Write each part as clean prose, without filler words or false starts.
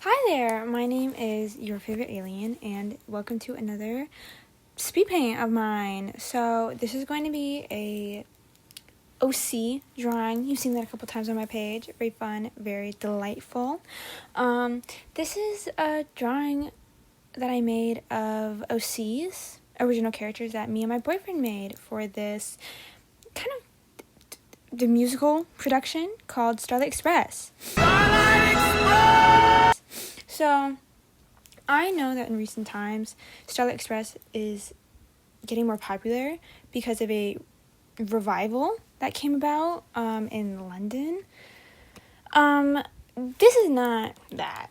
Hi there, my name is Your Favorite Alien, and welcome to another speed paint of mine. So this is going to be a OC drawing. You've seen that a couple times on my page. Very fun, very delightful. This is a drawing that I made of OC's original characters that me and my boyfriend made for this kind of the musical production called Starlight Express. Starlight Express! So, I know that in recent times, Starlight Express is getting more popular because of a revival that came about in London. This is not that.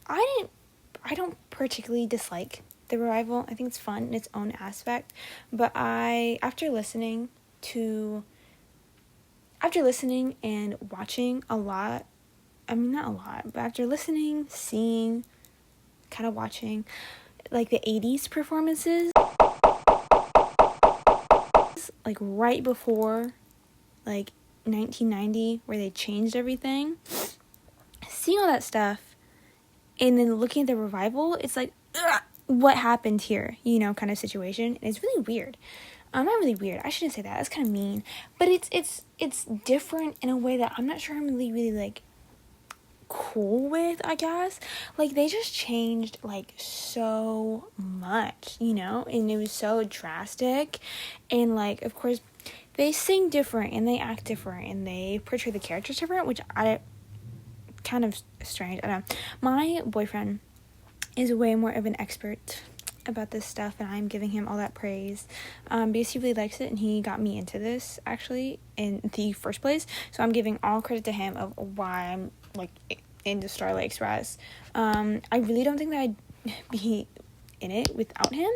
I don't particularly dislike the revival. I think it's fun in its own aspect, but after listening and watching a lot, not a lot, but after listening, seeing, kind of watching, like, the 80s performances, like, right before, like, 1990, where they changed everything, seeing all that stuff, and then looking at the revival, it's like, ugh, what happened here, kind of situation, and it's really weird. Not really weird. I shouldn't say that. That's kind of mean. But it's different in a way that I'm not sure I'm really, like, cool with, I guess. Like, they just changed, like, so much, And it was so drastic. And, like, of course, they sing different, and they act different, and they portray the characters different, which kind of strange. I don't know. My boyfriend is way more of an expert about this stuff, and I'm giving him all that praise because he really likes it, and he got me into this actually in the first place, so I'm giving all credit to him of why I'm like into Starlight Express. I really don't think that I'd be in it without him.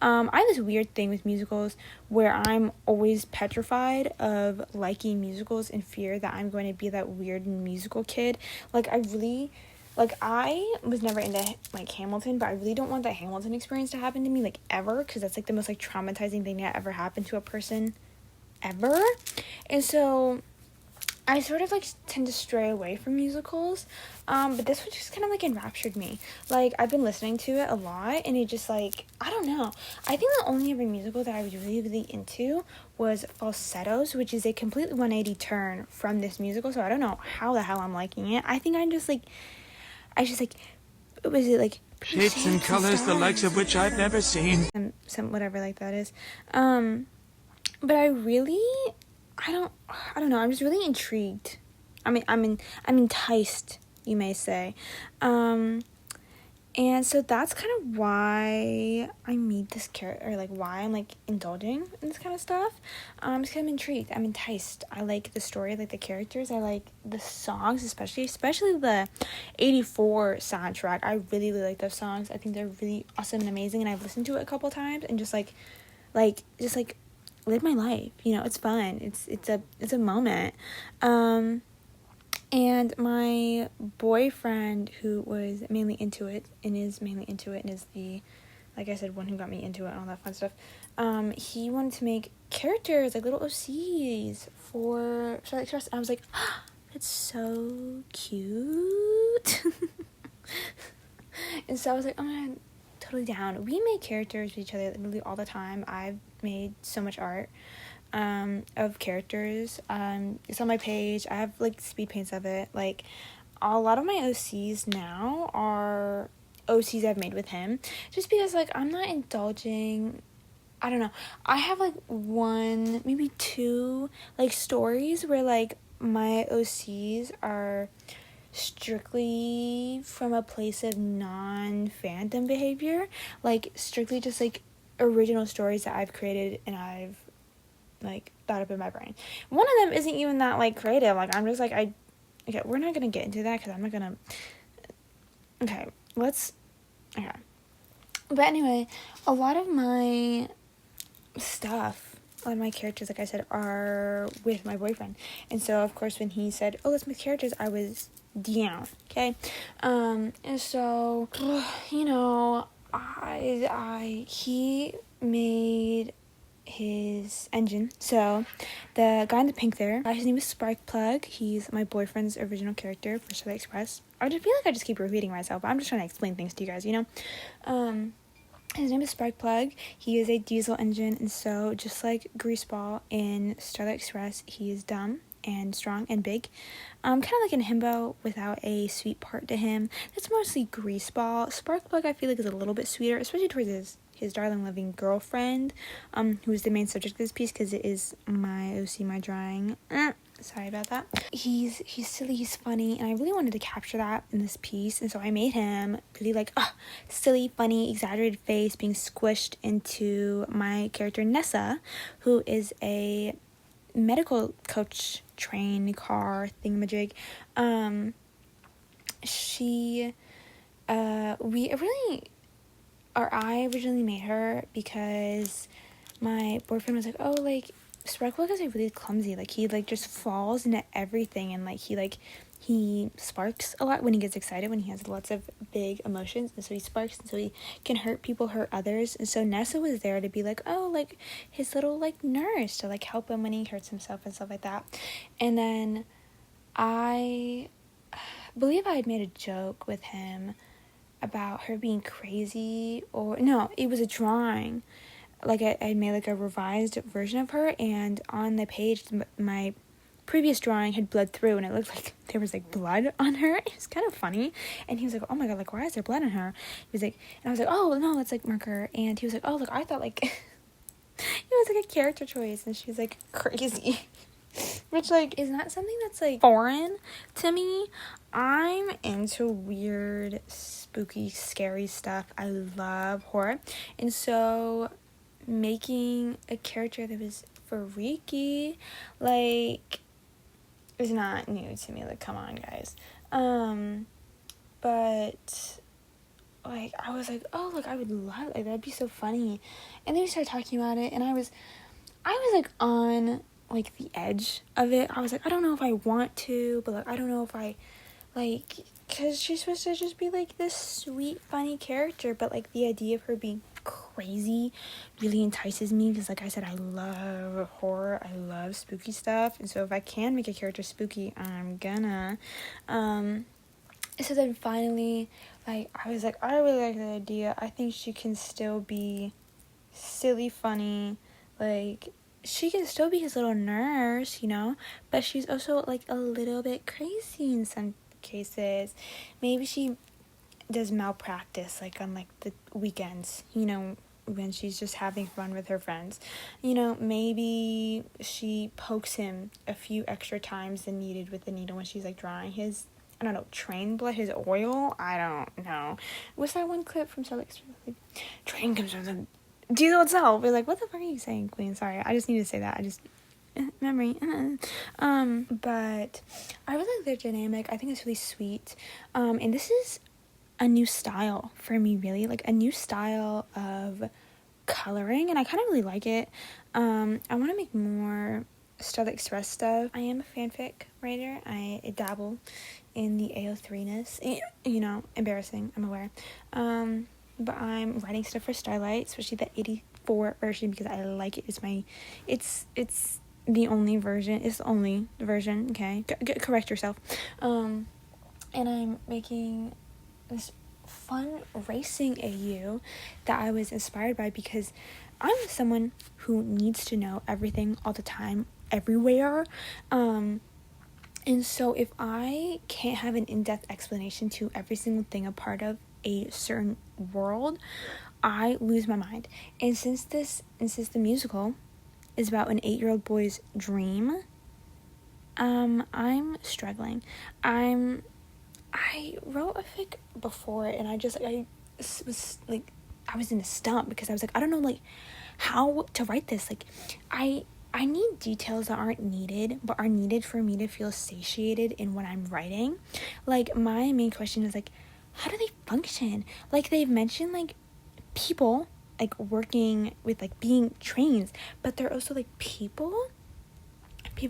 I have this weird thing with musicals where I'm always petrified of liking musicals in fear that I'm going to be that weird musical kid. I was never into, like, Hamilton, but I really don't want that Hamilton experience to happen to me, like, ever, because that's, like, the most, like, traumatizing thing that ever happened to a person, ever. And so, I sort of, like, tend to stray away from musicals, but this one just kind of, like, enraptured me. Like, I've been listening to it a lot, and it just, like, I don't know. I think the only other musical that I was really, really into was Falsettos, which is a completely 180 turn from this musical, so I don't know how the hell I'm liking it. I think was it like shapes and colors, the likes of which I've never seen. Some whatever like that is. But I don't know. I'm just really intrigued. I'm enticed, you may say. And so that's kind of why I made this character, or like why I'm like indulging in this kind of stuff. I'm just kind of intrigued. I'm enticed. I like the story, I like the characters, I like the songs, especially the 84 soundtrack. I really, really like those songs. I think they're really awesome and amazing, and I've listened to it a couple times and just like live my life. It's fun. It's a moment. And my boyfriend, who was mainly into it, and is the, like I said, one who got me into it and all that fun stuff, he wanted to make characters, like little OCs for Starlight Express, and I was like, oh, that's so cute. And so I was like, oh my God, totally down. We make characters with each other literally all the time. I've made so much art of characters. It's on my page. I have like speed paints of it. Like, a lot of my OCs now are OCs I've made with him, just because like I'm not indulging. I don't know. I have like one, maybe two like stories where like my OCs are strictly from a place of non-fandom behavior, like strictly just like original stories that I've created and I've like thought up in my brain. One of them isn't even that like creative. Like, I'm just like, okay, we're not gonna get into that because I'm not gonna. Okay. But anyway, a lot of my characters, like I said, are with my boyfriend, and so of course when he said, "Oh, let's make characters," I was down. Okay, and so he made his engine. So the guy in the pink there, his name is Sparkplug. He's my boyfriend's original character for Starlight Express. I just feel like I just keep repeating myself, but I'm just trying to explain things to you guys, you know. His name is Sparkplug. He is a diesel engine, and so just like Greaseball in Starlight Express, he is dumb and strong and big. Kind of like in Himbo without a sweet part to him. That's mostly Greaseball. Sparkplug I feel like is a little bit sweeter, especially towards his darling loving girlfriend, who is the main subject of this piece because it is my OC, my drawing. Sorry about that. He's silly, he's funny, and I really wanted to capture that in this piece, and so I made him really like silly, funny, exaggerated face being squished into my character Nessa, who is a medical coach train car thingamajig. I originally made her because my boyfriend was like, oh, like, Sparkle is like really clumsy, like he like just falls into everything, and like he sparks a lot when he gets excited, when he has lots of big emotions, and so he sparks, and so he can hurt people, hurt others. And so Nessa was there to be like, oh, like his little like nurse to like help him when he hurts himself and stuff like that. And then I believe I had made a joke with him about her being crazy, or no, it was a drawing. Like I made like a revised version of her, and on the page my previous drawing had bled through, and it looked like there was like blood on her. It was kind of funny, and he was like, oh my god, like why is there blood on her? He was like, and I was like, oh no, that's like marker. And he was like, oh look, I thought like it was like a character choice, and she was like crazy. Which like is not something that's like foreign to me. I'm into weird, spooky, scary stuff. I love horror, and so making a character that was freaky like is not new to me. Like, come on, guys. But like I was like, oh, like I would love, like that'd be so funny. And then we started talking about it, and I was like on like the edge of it. I was like, I don't know if I want to, but like I don't know if I like, because she's supposed to just be like this sweet, funny character, but like the idea of her being crazy really entices me, because like I said, I love horror, I love spooky stuff, and so if I can make a character spooky, I'm gonna. So then finally, like I was like, I really like the idea. I think she can still be silly, funny, like she can still be his little nurse, you know, but she's also like a little bit crazy in some cases. Maybe she does malpractice like on like the weekends, you know, when she's just having fun with her friends. You know, maybe she pokes him a few extra times than needed with the needle when she's like drawing his, I don't know, train blood, his oil. I don't know. What's that one clip from Starlight Express? Like, train comes from the diesel itself. We're like, what the fuck are you saying, Queen? Sorry, I just need to say that. I just memory. But I really like their dynamic. I think it's really sweet. And this is a new style for me, really, like a new style of coloring, and I kind of really like it. I want to make more Starlight Express stuff. I am a fanfic writer. I dabble in the AO3-ness, you know, embarrassing, I'm aware. But I'm writing stuff for Starlight, especially the 84 version, because I like it. It's the only version. It's the only version, okay? Correct yourself. And I'm making this fun racing AU that I was inspired by, because I'm someone who needs to know everything all the time, everywhere. And so if I can't have an in-depth explanation to every single thing a part of a certain world, I lose my mind. And since the musical is about an 8-year-old boy's dream, I'm struggling. I wrote a fic before, and I was like, I was in a stump, because I was like, I don't know, like, how to write this. Like, I need details that aren't needed, but are needed for me to feel satiated in what I'm writing. Like, my main question is, like, how do they function? Like, they've mentioned, like, people, like, working with, like, being trains, but they're also, like, people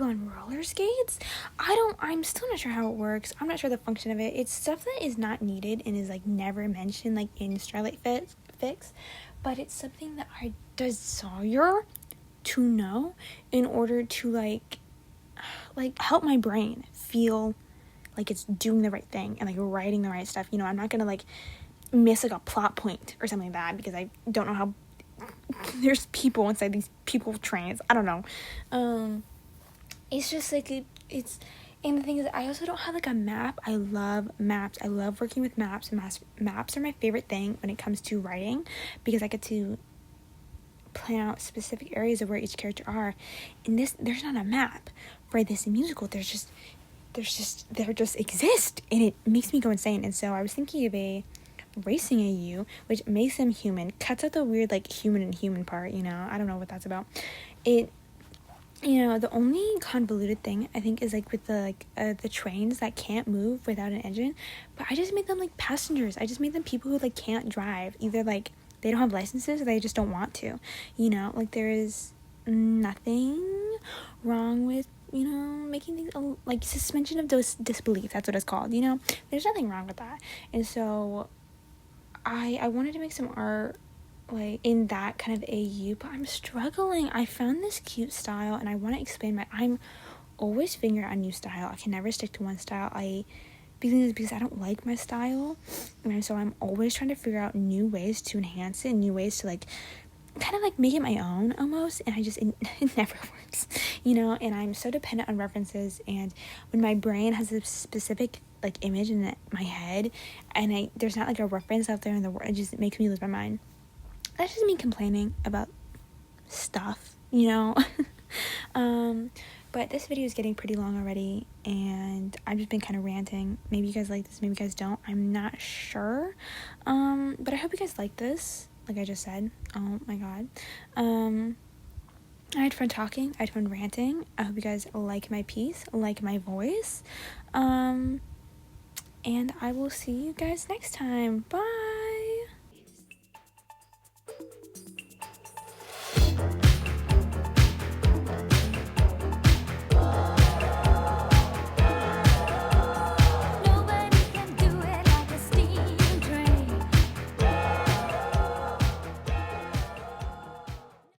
on roller skates. I'm still not sure how it works. I'm not sure the function of it. It's stuff that is not needed and is, like, never mentioned, like, in Starlight fics, but it's something that I desire to know in order to like help my brain feel like it's doing the right thing and like writing the right stuff. You know, I'm not gonna like miss like a plot point or something like that because I don't know how there's people inside these people trains. I don't know. It's just like it's and the thing is, I also don't have like a map. I love maps. I love working with maps. Maps are my favorite thing when it comes to writing because I get to plan out specific areas of where each character are. In this, there's not a map for this musical. They just exist, and it makes me go insane. And so I was thinking of a racing AU, which makes them human, cuts out the weird like human and human part. You know, I don't know what that's about. It. You know, the only convoluted thing I think is like with the trains that can't move without an engine, but I just made them like passengers. I just made them people who like can't drive. Either like they don't have licenses or they just don't want to. You know, like there is nothing wrong with, you know, making things like suspension of disbelief. That's what it's called. You know, there's nothing wrong with that. And so I wanted to make some art like in that kind of AU, but I'm struggling. I found this cute style and I want to expand I'm always figuring out a new style. I can never stick to one style. Because I don't like my style, and so I'm always trying to figure out new ways to enhance it, new ways to like kind of like make it my own almost, and it never works, you know. And I'm so dependent on references, and when my brain has a specific like image in my head and there's not like a reference out there in the world, it just makes me lose my mind. That's just me complaining about stuff, you know. But this video is getting pretty long already, and I've just been kind of ranting. Maybe you guys like this, maybe you guys don't. I'm not sure. But I hope you guys like this, like I just said. Oh my god. I had fun talking. I had fun ranting. I hope you guys like my piece, like my voice. And I will see you guys next time. Bye.